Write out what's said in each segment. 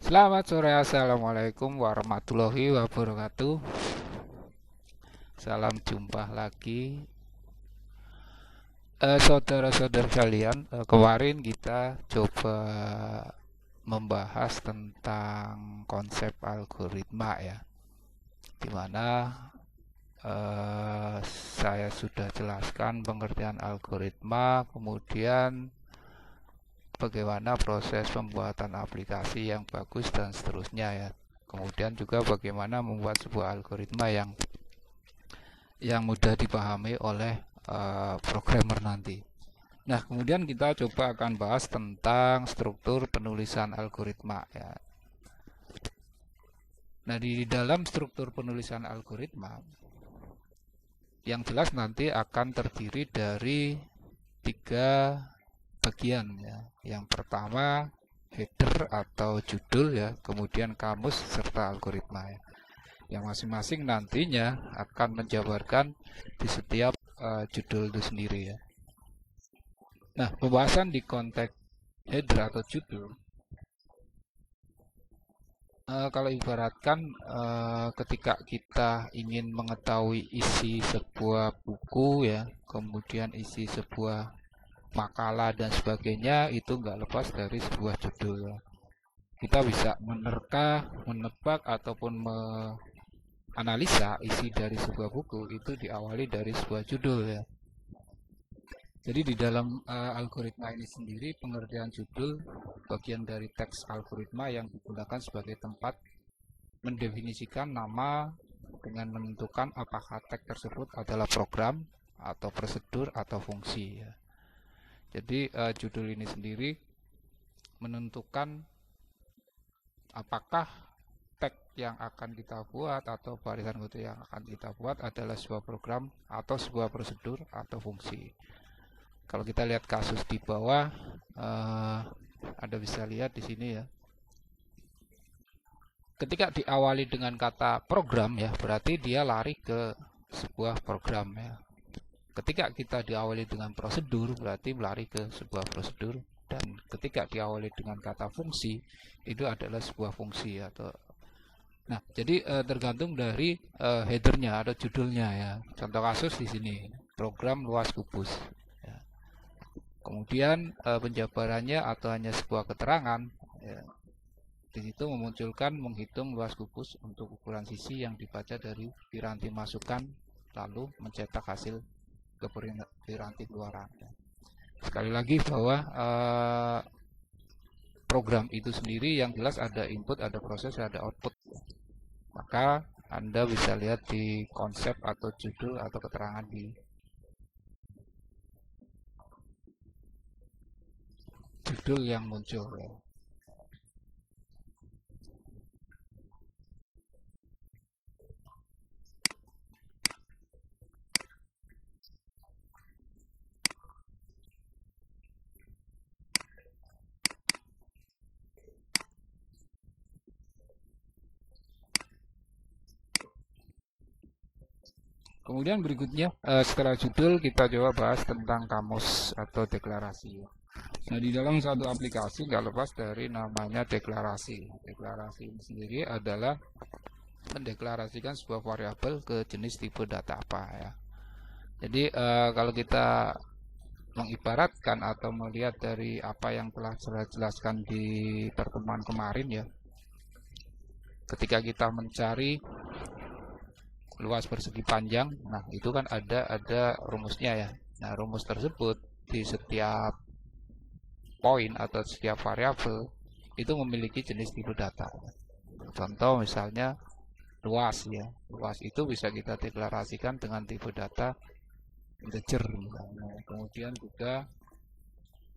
Selamat sore, assalamualaikum warahmatullahi wabarakatuh. Salam jumpa lagi, saudara-saudara sekalian. Kemarin kita coba membahas tentang konsep algoritma ya, dimana saya sudah jelaskan pengertian algoritma, kemudian bagaimana proses pembuatan aplikasi yang bagus dan seterusnya ya. Kemudian juga bagaimana membuat sebuah algoritma yang mudah dipahami oleh programmer nanti. Nah, kemudian kita coba akan bahas tentang struktur penulisan algoritma ya. Nah, di dalam struktur penulisan algoritma yang jelas nanti akan terdiri dari 3 bagian ya. Yang pertama header atau judul ya, kemudian kamus serta algoritma ya. Yang masing-masing nantinya akan menjabarkan di setiap judul itu sendiri ya. Nah, pembahasan di konteks header atau judul, kalau ibaratkan ketika kita ingin mengetahui isi sebuah buku ya, kemudian isi sebuah makalah dan sebagainya, itu nggak lepas dari sebuah judul ya. Kita bisa menerka, menebak ataupun analisa isi dari sebuah buku itu diawali dari sebuah judul ya. Jadi di dalam algoritma ini sendiri, pengertian judul bagian dari teks algoritma yang digunakan sebagai tempat mendefinisikan nama dengan menentukan apakah teks tersebut adalah program atau prosedur atau fungsi ya. Jadi judul ini sendiri menentukan apakah tag yang akan kita buat atau barisan kode yang akan kita buat adalah sebuah program atau sebuah prosedur atau fungsi. Kalau kita lihat kasus di bawah, Anda bisa lihat di sini ya. Ketika diawali dengan kata program ya, berarti dia lari ke sebuah program ya. Ketika kita diawali dengan prosedur, berarti lari ke sebuah prosedur. Dan ketika diawali dengan kata fungsi, itu adalah sebuah fungsi atau. Nah, jadi tergantung dari headernya atau judulnya ya. Contoh kasus di sini, program luas kubus. Ya. Kemudian penjabarannya atau hanya sebuah keterangan. Ya. Di situ memunculkan menghitung luas kubus untuk ukuran sisi yang dibaca dari piranti masukan, lalu mencetak hasil ke piranti keluaran. Ya. Sekali lagi bahwa program itu sendiri yang jelas ada input, ada proses, ada output. Maka Anda bisa lihat di konsep atau judul atau keterangan di judul yang muncul ya. Kemudian berikutnya setelah judul kita coba bahas tentang kamus atau deklarasi. Nah, di dalam satu aplikasi nggak lepas dari namanya deklarasi. Deklarasi ini sendiri adalah mendeklarasikan sebuah variabel ke jenis tipe data apa ya. Jadi kalau kita mengibaratkan atau melihat dari apa yang telah saya jelaskan di pertemuan kemarin ya, ketika kita mencari luas persegi panjang, nah itu kan ada rumusnya ya. Nah, rumus tersebut di setiap poin atau setiap variabel itu memiliki jenis tipe data. Contoh misalnya luas ya, luas itu bisa kita deklarasikan dengan tipe data integer misalnya. Kemudian juga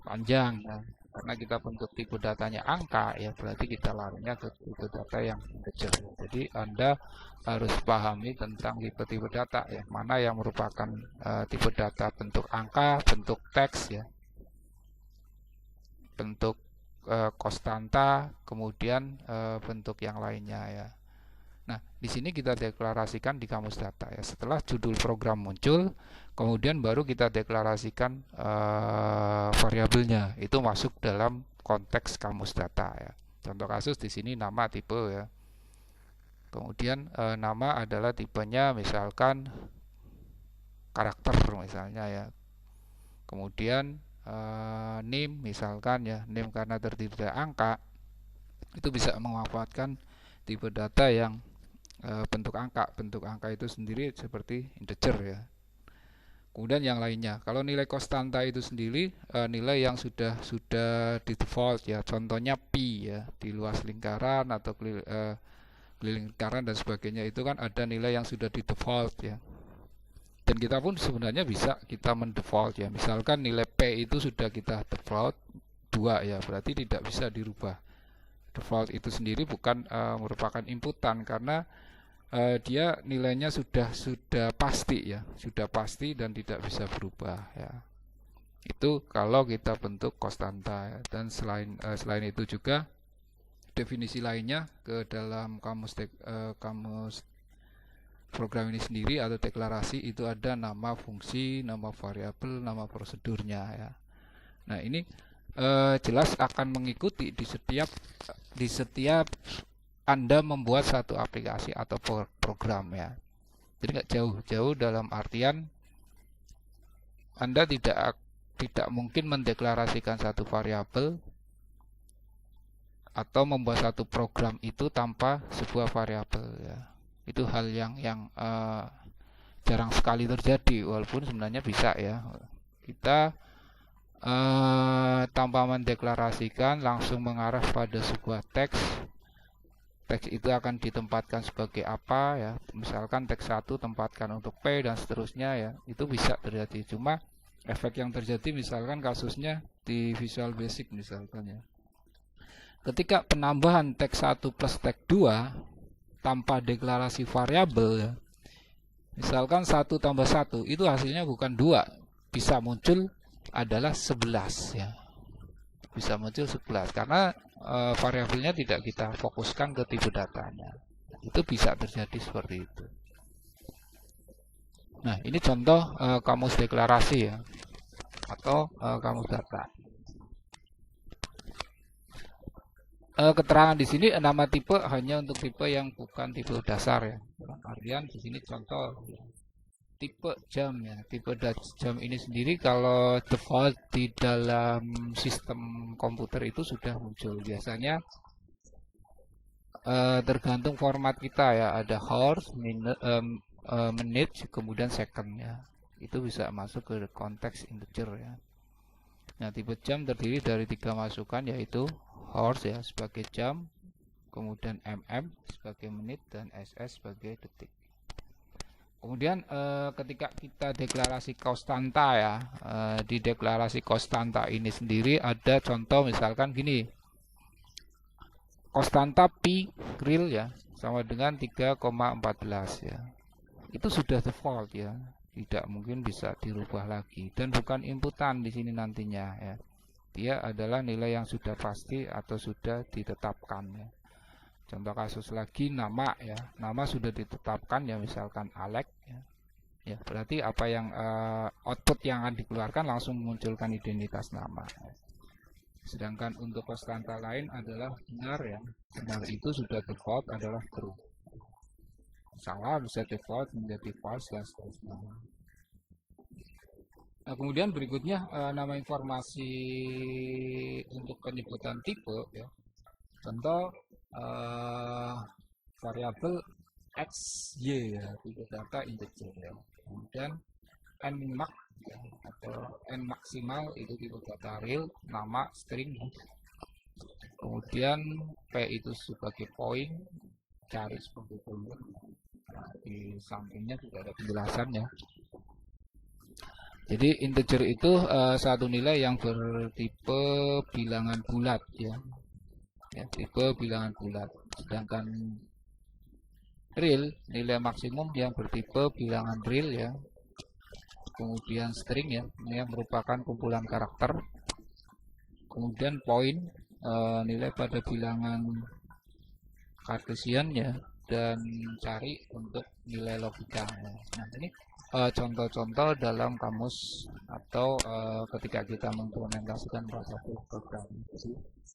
panjang ya. Karena kita bentuk tipe datanya angka ya, berarti kita larinya ke tipe data yang integer. Jadi Anda harus pahami tentang tipe-tipe data ya, mana yang merupakan tipe data bentuk angka, bentuk teks ya, bentuk konstanta, kemudian bentuk yang lainnya ya. Nah, di sini kita deklarasikan di kamus data ya. Setelah judul program muncul, kemudian baru kita deklarasikan variabelnya. Itu masuk dalam konteks kamus data ya. Contoh kasus di sini nama tipe ya. Kemudian nama adalah tipenya misalkan karakter misalnya ya. Kemudian name misalkan ya, name karena terdiri dari angka, itu bisa memanfaatkan tipe data yang bentuk angka. Bentuk angka itu sendiri seperti integer ya. Kemudian yang lainnya, kalau nilai konstanta itu sendiri nilai yang sudah di default ya. Contohnya pi ya, di luas lingkaran atau keliling lingkaran dan sebagainya, itu kan ada nilai yang sudah di default ya. Dan kita pun sebenarnya bisa kita mendefault ya. Misalkan nilai P itu sudah kita default 2 ya, berarti tidak bisa dirubah. Default itu sendiri bukan merupakan inputan, karena dia nilainya sudah pasti ya, sudah pasti dan tidak bisa berubah ya. Itu kalau kita bentuk konstanta ya. Dan selain itu juga definisi lainnya ke dalam kamus program ini sendiri atau deklarasi itu ada nama fungsi, nama variabel, nama prosedurnya ya. Nah, ini jelas akan mengikuti di setiap Anda membuat satu aplikasi atau program ya. Jadi nggak jauh-jauh, dalam artian Anda tidak mungkin mendeklarasikan satu variabel atau membuat satu program itu tanpa sebuah variabel ya. Itu hal yang jarang sekali terjadi, walaupun sebenarnya bisa ya. Kita tanpa mendeklarasikan langsung mengarah pada sebuah teks itu akan ditempatkan sebagai apa ya, misalkan teks 1 tempatkan untuk P dan seterusnya ya, itu bisa terjadi. Cuma efek yang terjadi misalkan kasusnya di Visual Basic misalkan ya, ketika penambahan teks 1 plus teks 2 tanpa deklarasi variabel ya, misalkan 1 tambah 1 itu hasilnya bukan 2, bisa muncul adalah 11 ya, bisa muncul 11 karena variabelnya tidak kita fokuskan ke tipe datanya. Itu bisa terjadi seperti itu. Nah, ini contoh kamus deklarasi ya, atau kamus data. Keterangan di sini nama tipe hanya untuk tipe yang bukan tipe dasar ya. Artian di sini contoh tipe jam ya. Tipe jam ini sendiri kalau default di dalam sistem komputer itu sudah muncul. Biasanya tergantung format kita ya. Ada hours, menit, kemudian second ya. Itu bisa masuk ke konteks integer ya. Nah, tipe jam terdiri dari 3 masukan, yaitu hours ya sebagai jam, kemudian mm sebagai menit, dan ss sebagai detik. Kemudian ketika kita deklarasi konstanta ya, di deklarasi konstanta ini sendiri ada contoh misalkan gini, konstanta pi real ya sama dengan 3,14 ya, itu sudah default ya, tidak mungkin bisa dirubah lagi dan bukan inputan di sini nantinya ya, dia adalah nilai yang sudah pasti atau sudah ditetapkan ya. Contoh kasus lagi nama ya, nama sudah ditetapkan ya, misalkan Alex ya. Ya, berarti apa yang output yang akan dikeluarkan langsung memunculkan identitas nama. Sedangkan untuk konstanta lain adalah benar ya, benar itu sudah default adalah true. Salah bisa default menjadi false dan seterusnya. Nah, kemudian berikutnya nama informasi untuk penyebutan tipe ya. Contoh variabel x y ya, tipe data integer ya. Kemudian nmax ya, atau n maksimal itu tipe data real, nama string. Kemudian p itu sebagai point, cari sebagai boolean. Nah, di sampingnya juga ada penjelasannya. Jadi integer itu satu nilai yang bertipe bilangan bulat ya. Ya, tipe bilangan bulat. Sedangkan real nilai maksimum yang bertipe bilangan real ya. Kemudian string ya, ini yang merupakan kumpulan karakter. Kemudian point nilai pada bilangan Cartesian ya, dan cari untuk nilai logika ya. Nah, ini contoh-contoh dalam kamus atau ketika kita mengimplementasikan bahasa program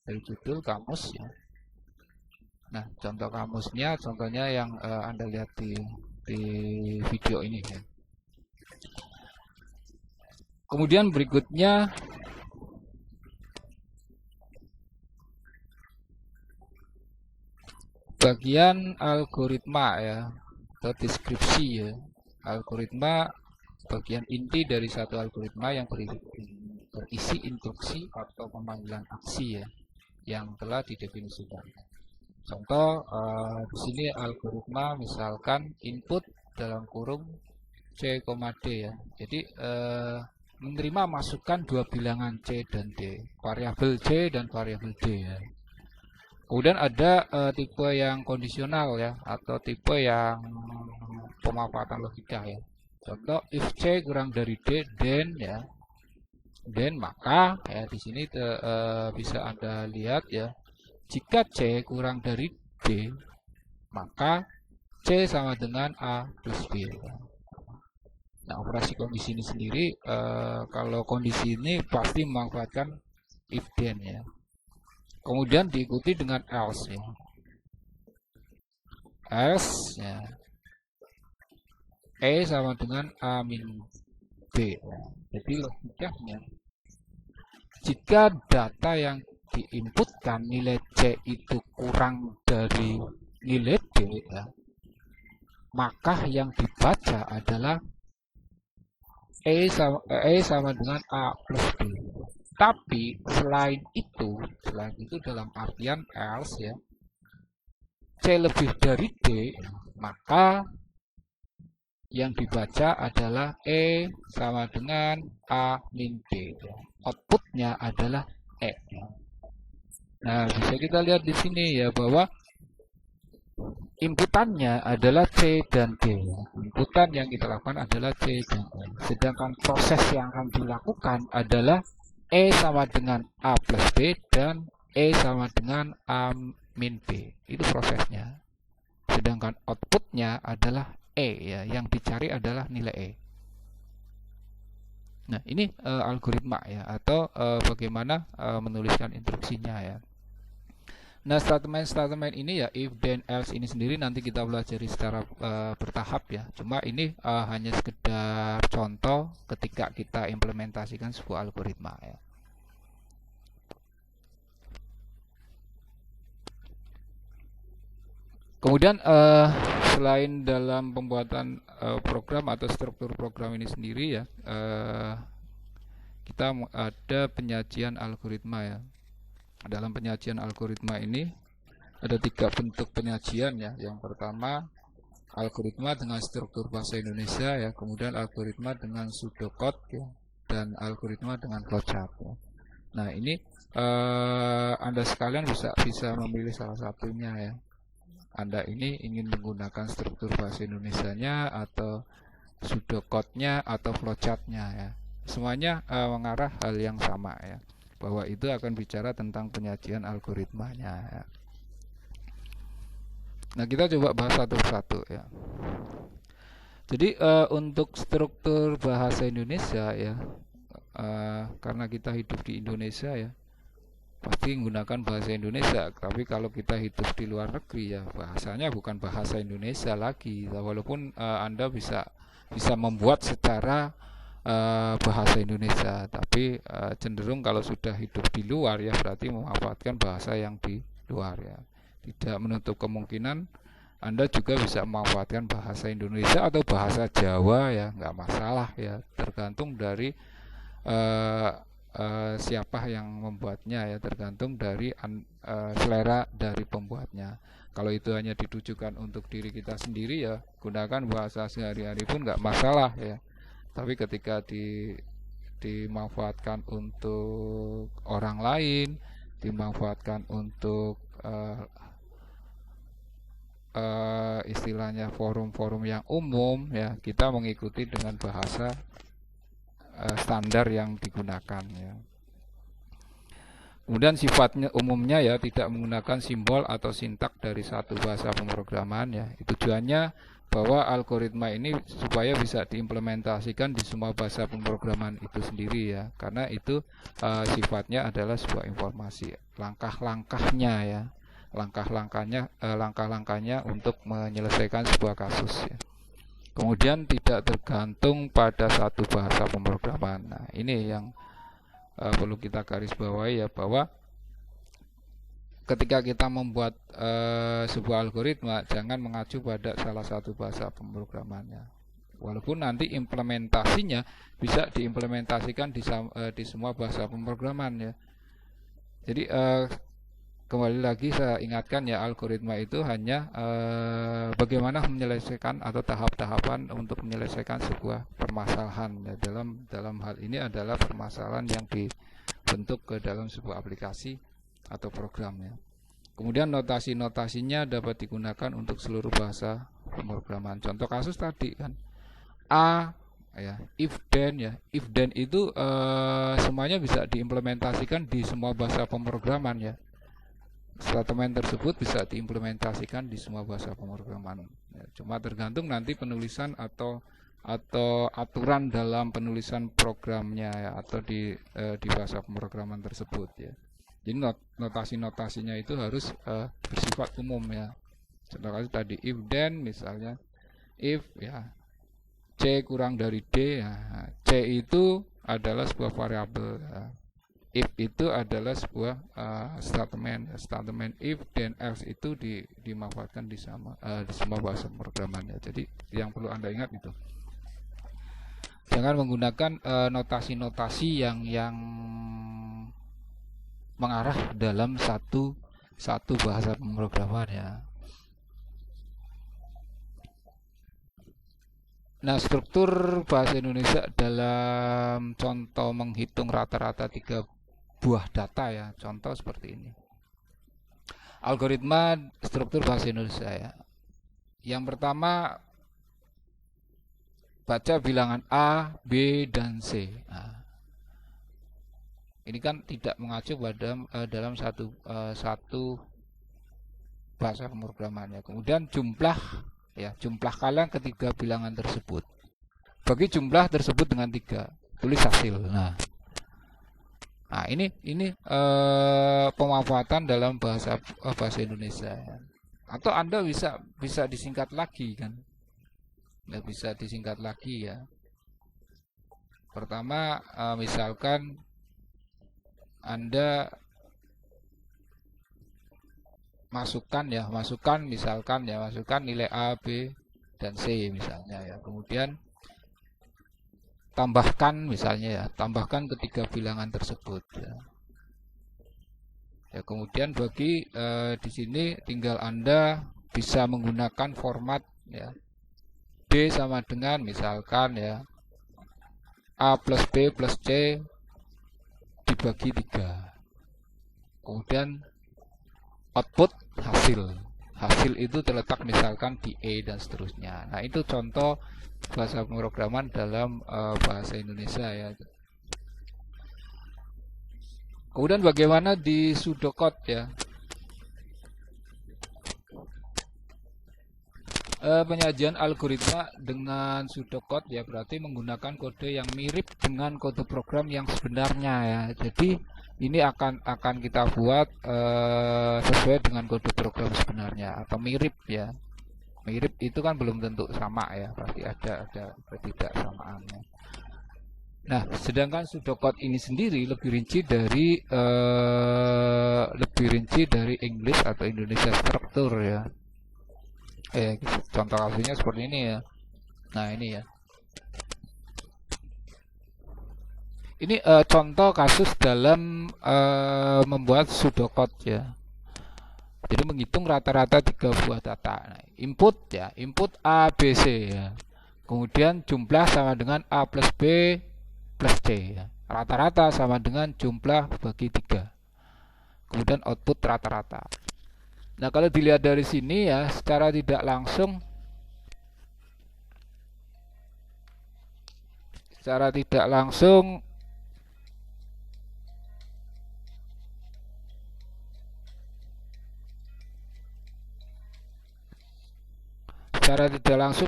dari judul kamus ya. Nah, contoh kamusnya, contohnya yang Anda lihat di video ini ya. Kemudian berikutnya bagian algoritma ya, atau deskripsi ya. Algoritma bagian inti dari satu algoritma yang berisi instruksi atau pemanggilan aksi ya, yang telah didefinisikan. Contoh di sini algoritma misalkan input dalam kurung C, D ya. Jadi menerima masukan dua bilangan C dan D, variabel C dan variabel D ya. Kemudian ada tipe yang kondisional ya, atau tipe yang pemanfaatan logika ya. Contoh if C kurang dari D, then maka ya di sini bisa Anda lihat ya. Jika C kurang dari D, maka C sama dengan A plus B. Nah, operasi kondisi ini sendiri, kalau kondisi ini pasti memanfaatkan if then ya. Kemudian diikuti dengan else ya. Else ya. E sama dengan A min B. Ya. Jadi logikanya, jika data yang diinputkan nilai C itu kurang dari nilai D ya, maka yang dibaca adalah E sama dengan A plus B. Tapi selain itu dalam artian else ya, C lebih dari D, maka yang dibaca adalah E sama dengan A min B. Outputnya adalah E. Nah, bisa kita lihat di sini ya bahwa inputannya adalah C dan D. Inputan yang kita lakukan adalah C dan D. Sedangkan proses yang akan dilakukan adalah E sama dengan A plus B dan E sama dengan A min B. Itu prosesnya. Sedangkan outputnya adalah E ya. Yang dicari adalah nilai E. Nah, ini algoritma ya, atau bagaimana menuliskan instruksinya ya. Nah, statement ini ya, if then else ini sendiri nanti kita pelajari secara bertahap ya. Cuma ini hanya sekedar contoh ketika kita implementasikan sebuah algoritma ya. Kemudian selain dalam pembuatan program atau struktur program ini sendiri ya, kita ada penyajian algoritma ya. Dalam penyajian algoritma ini ada 3 bentuk penyajian ya. Yang pertama algoritma dengan struktur bahasa Indonesia ya, kemudian algoritma dengan pseudocode ya, dan algoritma dengan flowchart ya. Nah, ini Anda sekalian bisa memilih salah satunya ya. Anda ini ingin menggunakan struktur bahasa Indonesianya atau pseudocode-nya atau flowchart-nya ya. Semuanya mengarah hal yang sama ya, bahwa itu akan bicara tentang penyajian algoritmanya ya. Nah, kita coba bahas satu persatu ya. Jadi untuk struktur bahasa Indonesia ya, karena kita hidup di Indonesia ya, pasti menggunakan bahasa Indonesia. Tapi kalau kita hidup di luar negeri ya, bahasanya bukan bahasa Indonesia lagi. Walaupun Anda bisa membuat secara bahasa Indonesia, tapi cenderung kalau sudah hidup di luar ya berarti memanfaatkan bahasa yang di luar ya. Tidak menutup kemungkinan Anda juga bisa memanfaatkan bahasa Indonesia atau bahasa Jawa ya, nggak masalah ya, tergantung dari siapa yang membuatnya ya, tergantung dari selera dari pembuatnya. Kalau itu hanya ditujukan untuk diri kita sendiri ya, gunakan bahasa sehari-hari pun nggak masalah ya. Tapi ketika dimanfaatkan untuk orang lain, dimanfaatkan untuk istilahnya forum-forum yang umum ya, kita mengikuti dengan bahasa standar yang digunakan ya. Kemudian sifatnya umumnya ya tidak menggunakan simbol atau sintak dari satu bahasa pemrograman ya. Tujuannya bahwa algoritma ini supaya bisa diimplementasikan di semua bahasa pemrograman itu sendiri ya. Karena itu sifatnya adalah sebuah informasi, langkah-langkahnya ya. langkah-langkahnya untuk menyelesaikan sebuah kasus ya. Kemudian tidak tergantung pada satu bahasa pemrograman. Nah, ini yang perlu kita garis bawahi ya, bahwa ketika kita membuat sebuah algoritma, jangan mengacu pada salah satu bahasa pemrogramannya. Walaupun nanti implementasinya bisa diimplementasikan di semua bahasa pemrograman ya. Jadi kembali lagi saya ingatkan ya, algoritma itu hanya bagaimana menyelesaikan atau tahap-tahapan untuk menyelesaikan sebuah permasalahan ya. Dalam hal ini adalah permasalahan yang dibentuk ke dalam sebuah aplikasi atau program ya. Kemudian notasi-notasinya dapat digunakan untuk seluruh bahasa pemrograman. Contoh kasus tadi kan A ya, if then ya. If then itu semuanya bisa diimplementasikan di semua bahasa pemrograman ya. Statement tersebut bisa diimplementasikan di semua bahasa pemrograman ya, cuma tergantung nanti penulisan atau aturan dalam penulisan programnya ya, atau di bahasa pemrograman tersebut ya. Jadi notasi-notasinya itu harus bersifat umum ya. Contoh kasus tadi if then, misalnya if ya C kurang dari D ya, C itu adalah sebuah variabel ya. If itu adalah sebuah statement if dan else itu dimanfaatkan di semua bahasa pemrograman ya. Jadi yang perlu Anda ingat itu, jangan menggunakan notasi-notasi yang mengarah dalam satu bahasa pemrograman ya. Nah, struktur bahasa Indonesia dalam contoh menghitung rata-rata 3 buah data ya, contoh seperti ini. Algoritma struktur bahasa Indonesia ya. Yang pertama, baca bilangan A, B, dan C. Nah, ini kan tidak mengacu pada dalam satu bahasa pemrograman ya. Kemudian jumlah kalian ketiga bilangan tersebut. Bagi jumlah tersebut dengan 3, tulis hasil. Nah, ini pemanfaatan dalam bahasa Indonesia ya. Atau Anda bisa disingkat lagi kan. Nggak bisa disingkat lagi ya. Pertama, misalkan Anda masukkan nilai A, B, dan C misalnya ya. Kemudian tambahkan ketiga bilangan tersebut ya. Ya, kemudian bagi di sini tinggal Anda bisa menggunakan format ya. D sama dengan misalkan ya A plus B plus C dibagi 3. Kemudian output hasil itu terletak misalkan di E dan seterusnya. Nah, itu contoh bahasa pemrograman dalam bahasa Indonesia ya. Kemudian bagaimana di pseudocode ya. Penyajian algoritma dengan pseudocode ya berarti menggunakan kode yang mirip dengan kode program yang sebenarnya ya. Jadi ini akan kita buat sesuai dengan kode program sebenarnya atau mirip ya. Mirip itu kan belum tentu sama ya, pasti ada ketidaksamaannya. Nah, sedangkan pseudocode ini sendiri lebih rinci dari English atau Indonesia struktur ya. Contoh kasusnya seperti ini ya. Nah, ini ya. Ini contoh kasus dalam membuat pseudocode ya. Jadi menghitung rata-rata 3 buah data. Nah, input A, B, C ya. Kemudian jumlah sama dengan A plus B plus C ya. Rata-rata sama dengan jumlah bagi 3. Kemudian output rata-rata. Nah, kalau dilihat dari sini ya, secara tidak langsung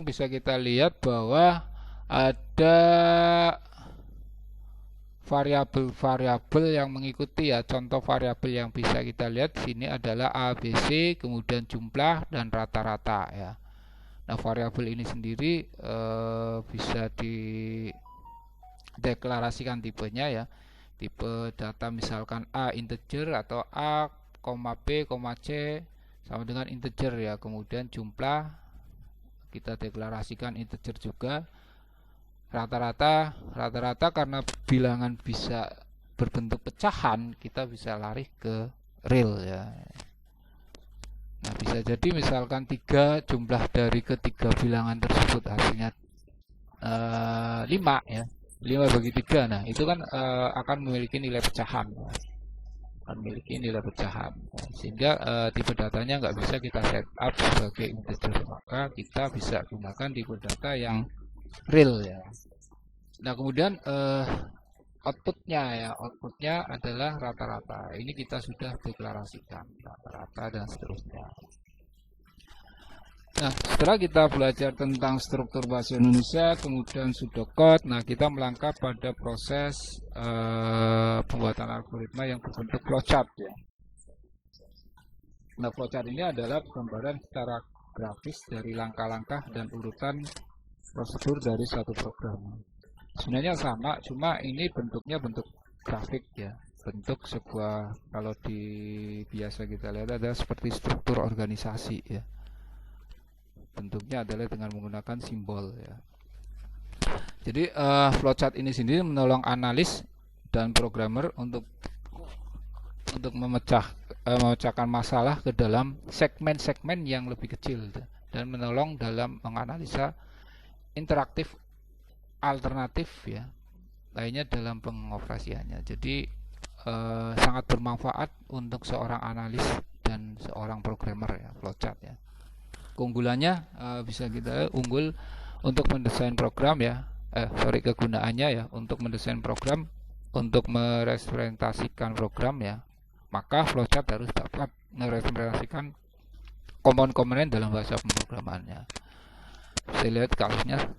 bisa kita lihat bahwa ada variabel-variabel yang mengikuti ya. Contoh variabel yang bisa kita lihat di sini adalah ABC, kemudian jumlah dan rata-rata ya. Nah, variabel ini sendiri bisa dideklarasikan tipenya ya. Tipe data misalkan A integer atau A, B, C sama dengan integer ya. Kemudian jumlah kita deklarasikan integer juga. Rata-rata karena bilangan bisa berbentuk pecahan, kita bisa lari ke real ya. Nah, bisa jadi misalkan 3 jumlah dari ketiga bilangan tersebut hasilnya 5 ya. 5 bagi 3. Nah, itu kan akan memiliki nilai pecahan. Sehingga tipe datanya nggak bisa kita setup sebagai integer, maka kita bisa gunakan tipe data yang real ya. Nah, kemudian outputnya adalah rata-rata. Ini kita sudah deklarasikan rata-rata dan seterusnya. Nah, setelah kita belajar tentang struktur bahasa Indonesia, kemudian pseudocode, nah kita melangkah pada proses pembuatan algoritma yang berbentuk flowchart ya. Nah, flowchart ini adalah gambaran secara grafis dari langkah-langkah dan urutan prosedur dari satu program. Sebenarnya sama, cuma ini bentuknya bentuk grafik ya, bentuk sebuah, kalau biasa kita lihat ada seperti struktur organisasi ya. Bentuknya adalah dengan menggunakan simbol ya. Jadi flowchart ini sendiri menolong analis dan programmer untuk memecahkan masalah ke dalam segmen-segmen yang lebih kecil dan menolong dalam menganalisa interaktif alternatif ya lainnya dalam pengoperasiannya. Jadi sangat bermanfaat untuk seorang analis dan seorang programmer ya, flowchart ya. Keunggulannya bisa kita unggul untuk mendesain program ya. Kegunaannya ya untuk mendesain program, untuk merepresentasikan program ya. Maka flowchart harus dapat merepresentasikan komponen-komponen dalam bahasa pemrogramannya. Saya lihat kasusnya.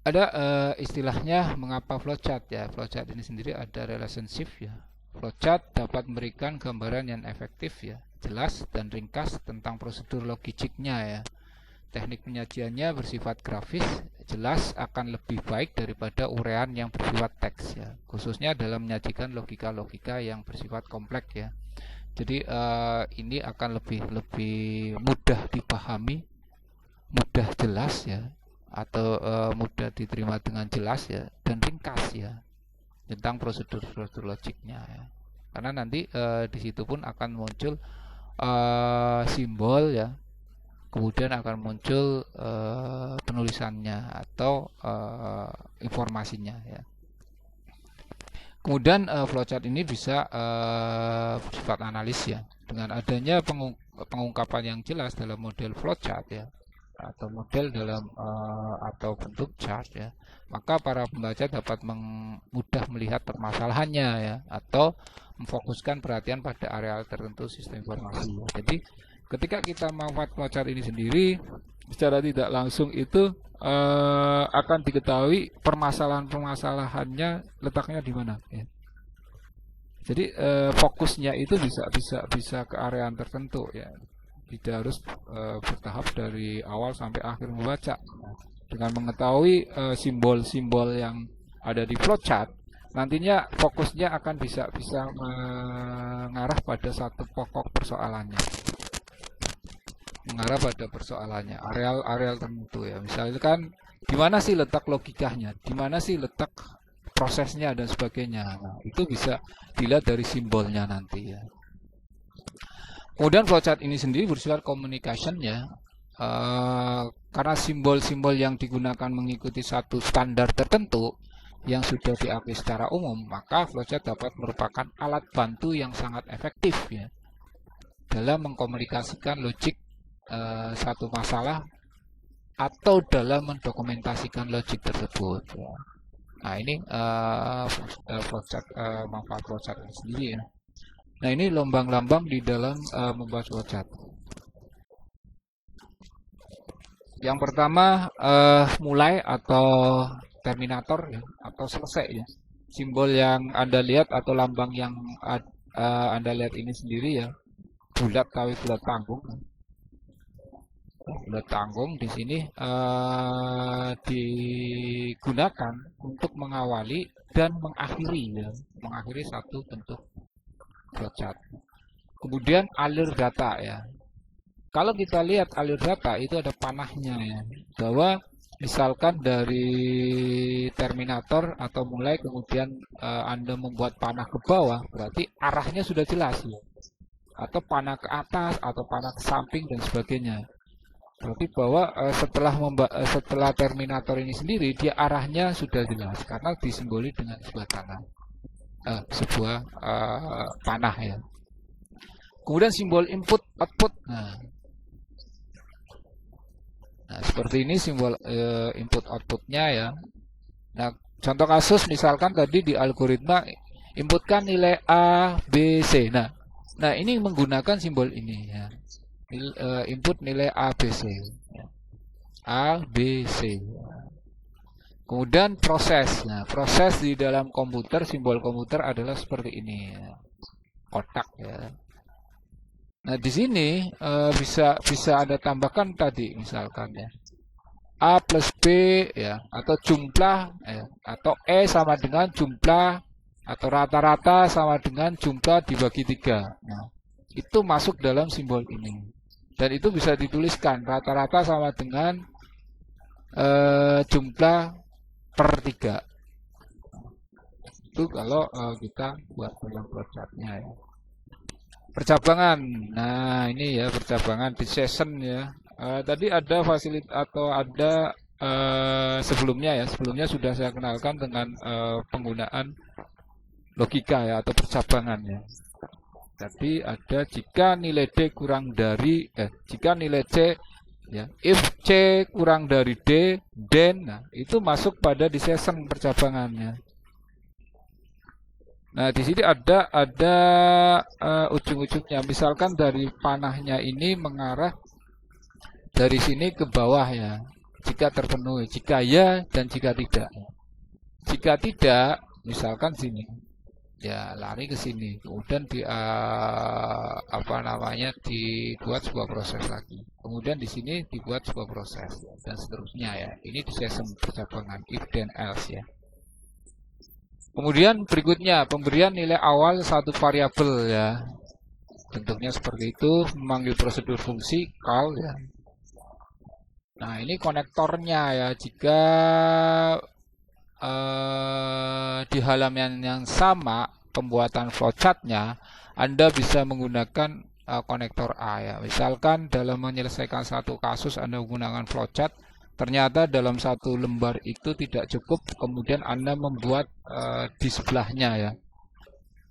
Ada istilahnya mengapa flowchart ya. Flowchart ini sendiri ada relationship ya. Flowchart dapat memberikan gambaran yang efektif ya, jelas dan ringkas tentang prosedur logiknya ya. Teknik penyajiannya bersifat grafis, jelas, akan lebih baik daripada uraian yang bersifat teks ya, khususnya dalam menyajikan logika-logika yang bersifat kompleks ya. Jadi ini akan lebih mudah dipahami, mudah jelas ya, atau mudah diterima dengan jelas ya, dan ringkas ya tentang prosedur-prosedur logiknya ya. Karena nanti di situ pun akan muncul simbol ya, kemudian akan muncul penulisannya atau informasinya ya. Kemudian flowchart ini bisa bersifat analis ya, dengan adanya pengungkapan yang jelas dalam model flowchart ya, atau model dalam atau bentuk chart ya, maka para pembaca dapat mudah melihat permasalahannya ya, atau memfokuskan perhatian pada area tertentu sistem informasi ya. Jadi ketika kita membuat flowchart ini sendiri, secara tidak langsung itu akan diketahui permasalahannya letaknya di mana ya. Jadi fokusnya itu bisa ke area tertentu ya, tidak harus bertahap dari awal sampai akhir membaca. Dengan mengetahui simbol-simbol yang ada di flowchart, nantinya fokusnya akan bisa mengarah pada satu pokok persoalannya, areal tertentu ya. Misalkan di mana sih letak logikanya, di mana sih letak prosesnya dan sebagainya. Nah, itu bisa dilihat dari simbolnya nanti ya. Kemudian flowchart ini sendiri bersifat communication ya, karena simbol-simbol yang digunakan mengikuti satu standar tertentu yang sudah diakui secara umum, maka flowchart dapat merupakan alat bantu yang sangat efektif ya dalam mengkomunikasikan logik satu masalah atau dalam mendokumentasikan logik tersebut ya. Nah, ini manfaat flowchart sendiri ya. Nah, ini lambang-lambang di dalam membuat flowchart. Yang pertama, mulai atau terminator ya, atau selesai ya. Simbol yang Anda lihat atau lambang yang Anda lihat ini sendiri ya, bulat tapi bulat panggung. Bulat tanggung di sini digunakan untuk mengawali dan mengakhiri ya, mengakhiri satu bentuk flowchart. Kemudian alur data ya. Kalau kita lihat alur data itu ada panahnya ya, bahwa misalkan dari terminator atau mulai kemudian Anda membuat panah ke bawah, berarti arahnya sudah jelas ya. Atau panah ke atas atau panah ke samping dan sebagainya. Berarti bahwa setelah terminator ini sendiri, dia arahnya sudah jelas karena disimboli dengan sebuah tanah, sebuah panah ya. Kemudian simbol input output. Nah, seperti ini simbol input outputnya ya. Nah, contoh kasus misalkan tadi di algoritma inputkan nilai A, B, C. Nah ini menggunakan simbol ini ya. Input nilai A, B, C. A, B, C. Kemudian proses. Nah, proses di dalam komputer, simbol komputer adalah seperti ini ya. Kotak ya. Nah, di sini bisa Anda tambahkan tadi misalkan ya. A plus B ya, atau jumlah ya, atau E sama dengan jumlah atau rata-rata sama dengan jumlah dibagi 3. Nah, itu masuk dalam simbol ini. Dan itu bisa dituliskan rata-rata sama dengan jumlah per 3. Itu kalau kita buat dalam flowchartnya ya. Percabangan. Nah, ini ya percabangan di session ya. Tadi ada fasilitas atau ada sebelumnya ya. Sebelumnya sudah saya kenalkan dengan penggunaan logika ya atau percabangan ya. Jadi ada jika nilai D kurang dari jika nilai C ya, if C kurang dari D, then nah, itu masuk pada decision percabangannya. Nah, di sini ada ujung-ujungnya. Misalkan dari panahnya ini mengarah dari sini ke bawah ya. Jika terpenuhi, jika ya dan jika tidak. Jika tidak, misalkan sini. Ya, lari ke sini. Kemudian dibuat sebuah proses lagi. Kemudian di sini dibuat sebuah proses dan seterusnya ya. Ini decision percabangan if then else ya. Kemudian berikutnya pemberian nilai awal satu variabel ya. Bentuknya seperti itu, memanggil prosedur fungsi call ya. Nah, ini konektornya ya. Jika di halaman yang sama pembuatan flowchartnya, Anda bisa menggunakan konektor A ya. Misalkan dalam menyelesaikan satu kasus Anda menggunakan flowchart, ternyata dalam satu lembar itu tidak cukup, kemudian Anda membuat di sebelahnya ya.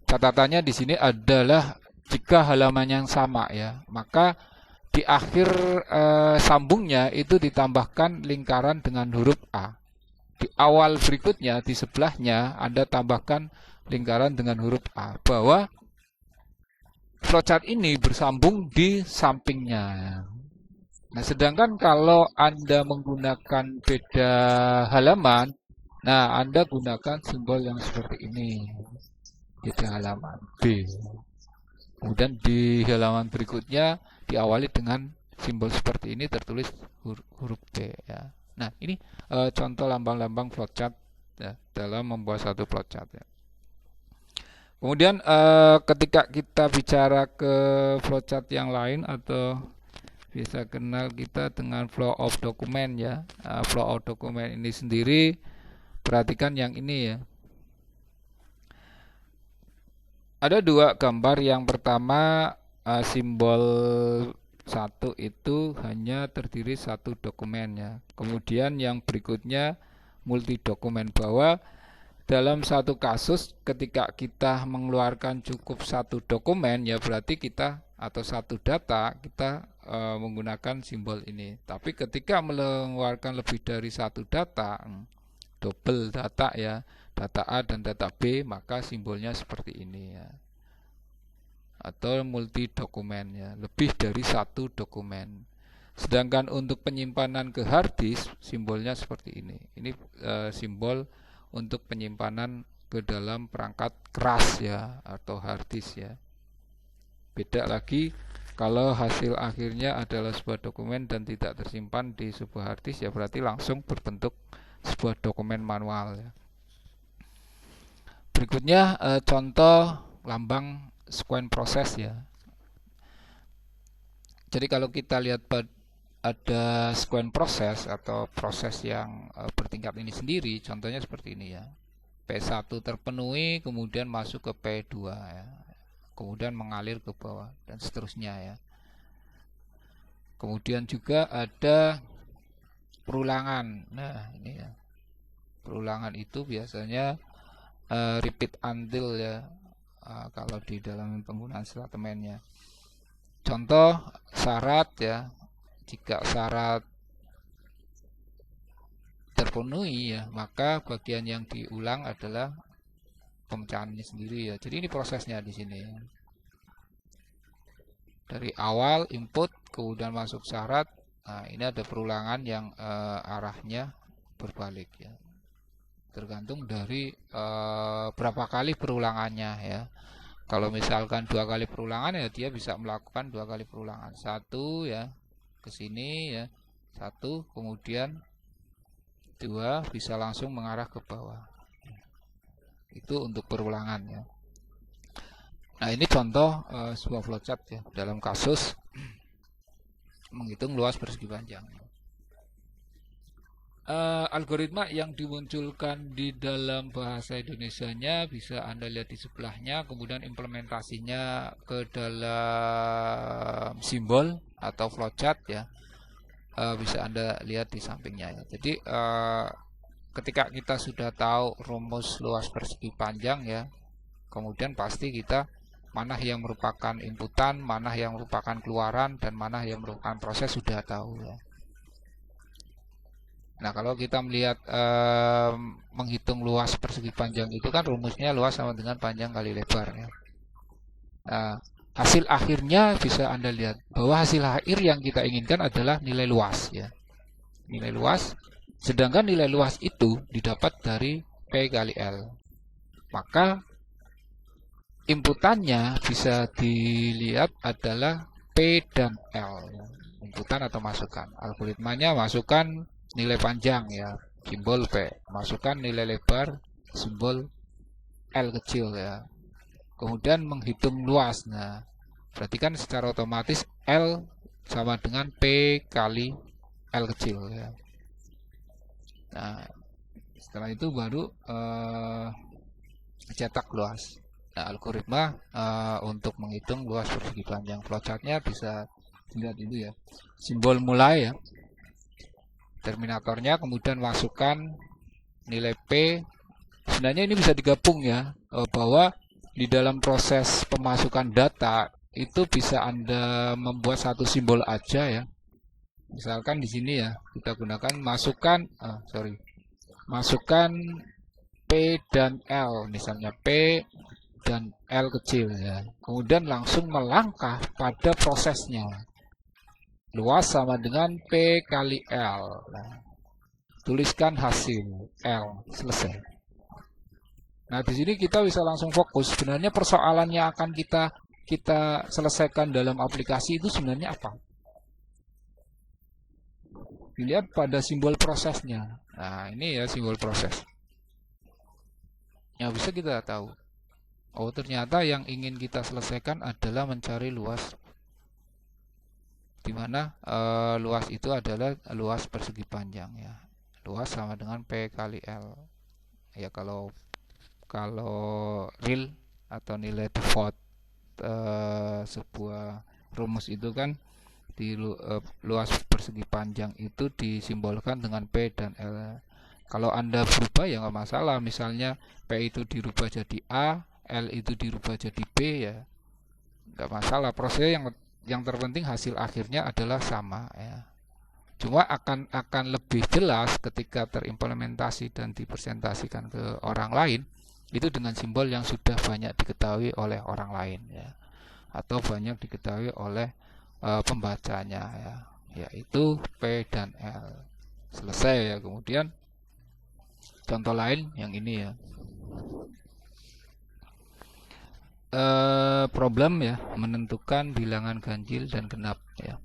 Catatannya di sini adalah jika halaman yang sama ya, maka di akhir sambungnya itu ditambahkan lingkaran dengan huruf A. Di awal berikutnya di sebelahnya Anda tambahkan lingkaran dengan huruf A, bahwa flowchart ini bersambung di sampingnya. Nah, sedangkan kalau Anda menggunakan beda halaman, nah Anda gunakan simbol yang seperti ini. Beda halaman B. Kemudian di halaman berikutnya diawali dengan simbol seperti ini, tertulis huruf B ya. Nah, ini contoh lambang-lambang flowchart ya, dalam membuat satu flowchart ya. Kemudian ketika kita bicara ke flowchart yang lain, atau bisa kenal kita dengan flow of document ya. Flow of document ini sendiri, perhatikan yang ini ya. Ada dua gambar. Yang pertama simbol satu itu hanya terdiri satu dokumen ya. Kemudian yang berikutnya multi dokumen, bahwa dalam satu kasus ketika kita mengeluarkan cukup satu dokumen ya, berarti kita atau satu data kita menggunakan simbol ini. Tapi ketika mengeluarkan lebih dari satu data, double data ya, data A dan data B, maka simbolnya seperti ini ya. Atau multi dokumen ya, lebih dari satu dokumen. Sedangkan untuk penyimpanan ke hard disk simbolnya seperti ini. Ini simbol untuk penyimpanan ke dalam perangkat keras ya atau hard disk ya. Beda lagi kalau hasil akhirnya adalah sebuah dokumen dan tidak tersimpan di sebuah hard disk ya berarti langsung berbentuk sebuah dokumen manual ya. Berikutnya contoh lambang sequence proses ya. Jadi kalau kita lihat ada sequence proses atau proses yang bertingkat ini sendiri, contohnya seperti ini ya. P1 terpenuhi, kemudian masuk ke P2 ya. Kemudian mengalir ke bawah dan seterusnya ya. Kemudian juga ada perulangan. Nah, ini ya. Perulangan itu biasanya repeat until ya. Kalau di dalam penggunaan statementnya. Contoh syarat ya. Jika syarat terpenuhi ya, maka bagian yang diulang adalah pemecahannya sendiri ya. Jadi ini prosesnya di sini. Dari awal input kemudian masuk syarat. Nah, ini ada perulangan yang arahnya berbalik ya. Tergantung dari berapa kali perulangannya ya. Kalau misalkan 2 kali perulangan ya dia bisa melakukan 2 kali perulangan. 1 ya ke sini ya, 1 kemudian 2 bisa langsung mengarah ke bawah. Itu untuk perulangan ya. Nah ini contoh sebuah flowchart ya dalam kasus menghitung luas persegi panjang. Algoritma yang dimunculkan di dalam bahasa Indonesianya bisa Anda lihat di sebelahnya, kemudian implementasinya ke dalam simbol atau flowchart ya bisa Anda lihat di sampingnya ya. Jadi ketika kita sudah tahu rumus luas persegi panjang ya, kemudian pasti kita mana yang merupakan inputan, mana yang merupakan keluaran, dan mana yang merupakan proses sudah tahu ya. Nah kalau kita melihat menghitung luas persegi panjang itu kan rumusnya luas sama dengan panjang kali lebar ya. Nah, hasil akhirnya bisa Anda lihat bahwa hasil akhir yang kita inginkan adalah nilai luas ya. Nilai luas, sedangkan nilai luas itu didapat dari P kali L. Maka inputannya bisa dilihat adalah P dan L ya. Inputan atau masukan. Algoritmanya masukkan nilai panjang ya, simbol P, masukkan nilai lebar, simbol L kecil ya. Kemudian menghitung luas. Nah, berarti kan secara otomatis L sama dengan P kali L kecil ya. Nah, setelah itu baru cetak luas. Nah, algoritma untuk menghitung luas persegi panjang flowchartnya bisa dilihat itu ya. Simbol mulai ya. Terminatornya kemudian masukkan nilai P. Sebenarnya ini bisa digabung ya, bahwa di dalam proses pemasukan data itu bisa Anda membuat satu simbol aja ya. Misalkan di sini ya kita gunakan masukkan P dan L, misalnya P dan L kecil ya. Kemudian langsung melangkah pada prosesnya. Luas sama dengan P kali L. Nah, tuliskan hasil L, selesai. Nah, di sini kita bisa langsung fokus. Sebenarnya persoalan yang akan kita selesaikan dalam aplikasi itu sebenarnya apa? Dilihat pada simbol prosesnya. Nah, ini ya simbol proses. Yang bisa kita tahu. Oh, ternyata yang ingin kita selesaikan adalah mencari luas, di mana luas itu adalah luas persegi panjang ya. Luas sama dengan P kali L. Ya kalau real atau nilai default sebuah rumus itu kan di luas persegi panjang itu disimbolkan dengan P dan L. Kalau Anda berubah ya nggak masalah. Misalnya P itu dirubah jadi A, L itu dirubah jadi B ya nggak masalah. Proses yang terpenting hasil akhirnya adalah sama ya. Cuma akan lebih jelas ketika terimplementasi dan dipresentasikan ke orang lain itu dengan simbol yang sudah banyak diketahui oleh orang lain ya, atau banyak diketahui oleh pembacanya ya. yaitu P dan L. Selesai ya. Kemudian contoh lain yang ini ya. Problem ya, menentukan bilangan ganjil dan genap ya.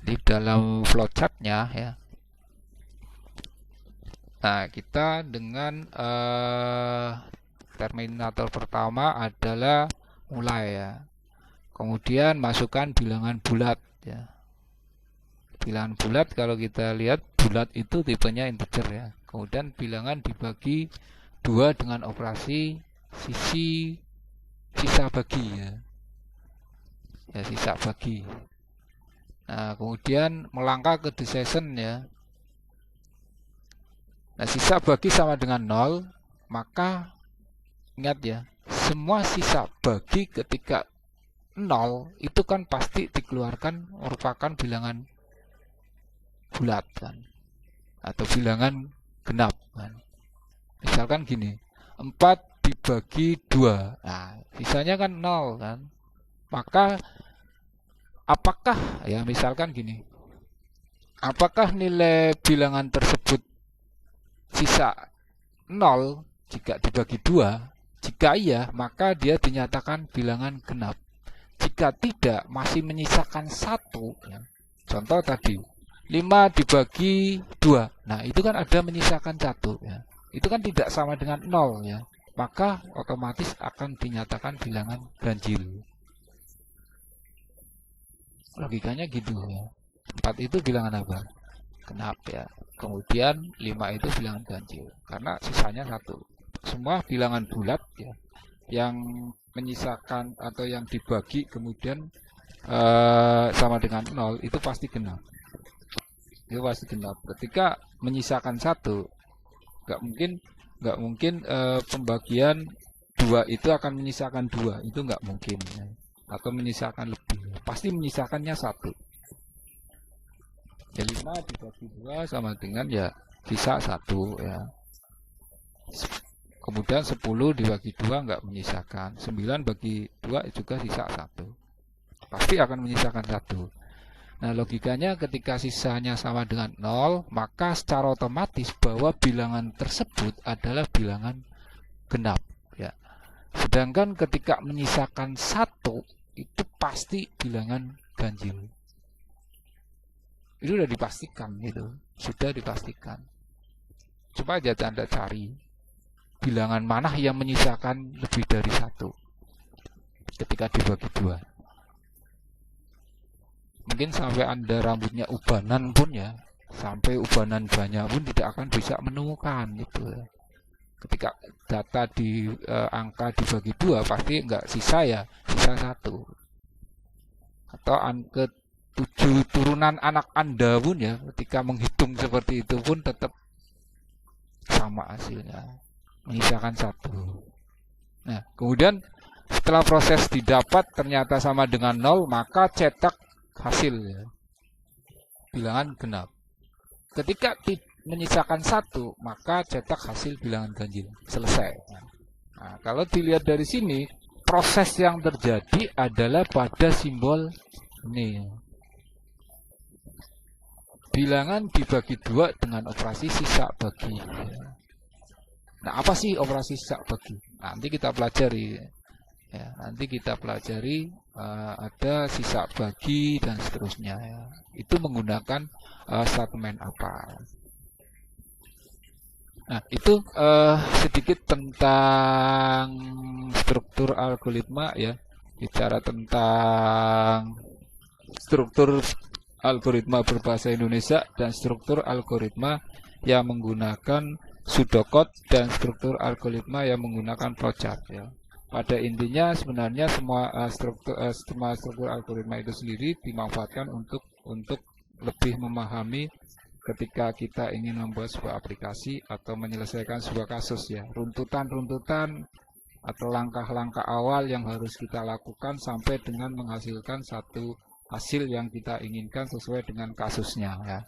Di dalam flowchartnya ya. Nah, kita dengan terminator pertama adalah mulai ya. Kemudian masukkan bilangan bulat ya. Bilangan bulat kalau kita lihat bulat itu tipenya integer ya. Kemudian bilangan dibagi 2 dengan operasi sisa bagi ya. Ya, sisa bagi. Nah, kemudian melangkah ke decision ya. Nah, sisa bagi sama dengan 0, maka ingat ya, semua sisa bagi ketika 0 itu kan pasti dikeluarkan merupakan bilangan bulat kan, atau bilangan genap kan. Misalkan gini, 4 dibagi 2, nah sisanya kan 0 kan. Maka apakah ya, misalkan gini, apakah nilai bilangan tersebut sisa 0 jika dibagi 2? Jika iya, maka dia dinyatakan bilangan genap. Jika tidak, masih menyisakan 1 ya. Contoh tadi 5 dibagi 2, nah itu kan ada menyisakan 1 ya. Itu kan tidak sama dengan 0 ya. Maka otomatis akan dinyatakan bilangan ganjil. Logikanya gitu ya. 4 itu bilangan apa? Genap ya. Kemudian 5 itu bilangan ganjil karena sisanya 1. Semua bilangan bulat ya, yang menyisakan atau yang dibagi kemudian sama dengan 0 itu pasti genap. Itu pasti genap. Ketika menyisakan 1, nggak mungkin pembagian 2 itu akan menyisakan 2, itu nggak mungkin ya. Atau menyisakan lebih, pasti menyisakannya 1. Ya 5 dibagi 2 sama dengan ya sisa 1 ya. Kemudian 10 dibagi 2 nggak menyisakan, 9 bagi 2 juga sisa 1. Pasti akan menyisakan 1. Nah, logikanya ketika sisanya sama dengan 0, maka secara otomatis bahwa bilangan tersebut adalah bilangan genap ya. Sedangkan ketika menyisakan 1 itu pasti bilangan ganjil. Itu sudah dipastikan gitu, sudah dipastikan. Coba aja Anda cari bilangan mana yang menyisakan lebih dari 1 ketika dibagi 2. Mungkin sampai Anda rambutnya ubanan pun ya, sampai ubanan banyak pun tidak akan bisa menemukan gitu ya. Ketika data di angka dibagi 2 pasti enggak sisa ya, sisa 1. Atau angka 7 turunan anak Anda pun ya, ketika menghitung seperti itu pun tetap sama hasilnya, menyisakan 1. Nah, kemudian setelah proses didapat ternyata sama dengan 0, maka cetak hasil ya, bilangan genap. Ketika menyisakan 1, maka cetak hasil bilangan ganjil. Selesai. Nah, kalau dilihat dari sini, proses yang terjadi adalah pada simbol ini. Bilangan dibagi 2 dengan operasi sisa bagi. Nah, apa sih operasi sisa bagi? Nanti kita pelajari. Ya, nanti kita pelajari ada sisa bagi dan seterusnya. Ya. Itu menggunakan statement apa? Nah, itu sedikit tentang struktur algoritma ya. Bicara tentang struktur algoritma berbahasa Indonesia dan struktur algoritma yang menggunakan pseudocode dan struktur algoritma yang menggunakan flowchart ya. Pada intinya sebenarnya semua struktur algoritma itu sendiri dimanfaatkan untuk lebih memahami ketika kita ingin membuat sebuah aplikasi atau menyelesaikan sebuah kasus ya. Runtutan-runtutan atau langkah-langkah awal yang harus kita lakukan sampai dengan menghasilkan satu hasil yang kita inginkan sesuai dengan kasusnya ya.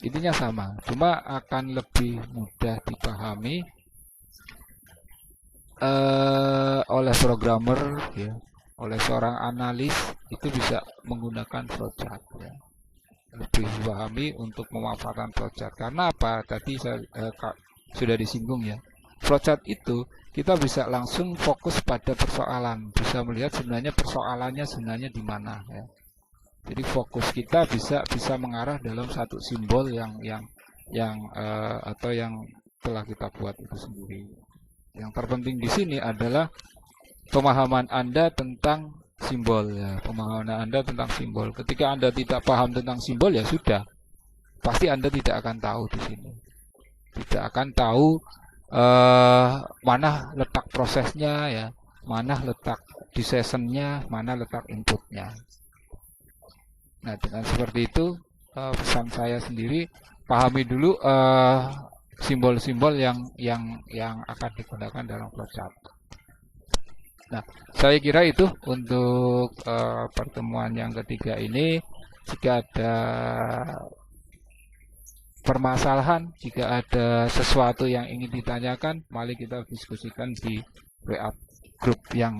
Intinya sama, cuma akan lebih mudah dipahami oleh programmer ya, oleh seorang analis itu bisa menggunakan flowchart ya. lebih dipahami untuk pemanfaatan flowchart. Karena apa? Tadi saya sudah disinggung ya. Flowchart itu kita bisa langsung fokus pada persoalan, bisa melihat sebenarnya persoalannya sebenarnya di mana ya. Jadi fokus kita bisa mengarah dalam satu simbol yang atau yang telah kita buat itu sendiri. Yang terpenting di sini adalah pemahaman Anda tentang simbol ya, pemahaman Anda tentang simbol. Ketika Anda tidak paham tentang simbol ya sudah, pasti Anda tidak akan tahu di sini. Tidak akan tahu mana letak prosesnya ya, mana letak decisionnya, mana letak inputnya. Nah, dengan seperti itu pesan saya sendiri, pahami dulu simbol-simbol yang akan digunakan dalam flowchart. Nah, saya kira itu untuk pertemuan yang ketiga ini. Jika ada permasalahan, jika ada sesuatu yang ingin ditanyakan, mari kita diskusikan di WA grup yang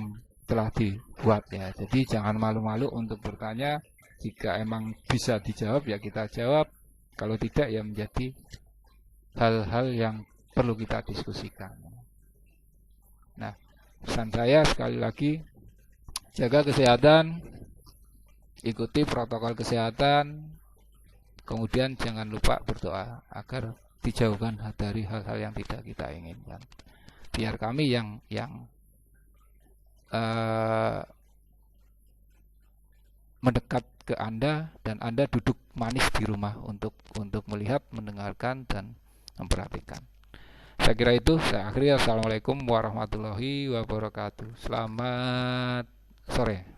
telah dibuat ya. Jadi jangan malu-malu untuk bertanya. Jika emang bisa dijawab ya kita jawab. Kalau tidak ya menjadi hal-hal yang perlu kita diskusikan. Nah, pesan saya sekali lagi, jaga kesehatan, ikuti protokol kesehatan, kemudian jangan lupa berdoa agar dijauhkan dari hal-hal yang tidak kita inginkan. Biar kami yang mendekat ke Anda dan Anda duduk manis di rumah untuk melihat, mendengarkan dan memperhatikan. Saya kira itu, saya akhiri. Assalamualaikum warahmatullahi wabarakatuh. Selamat sore.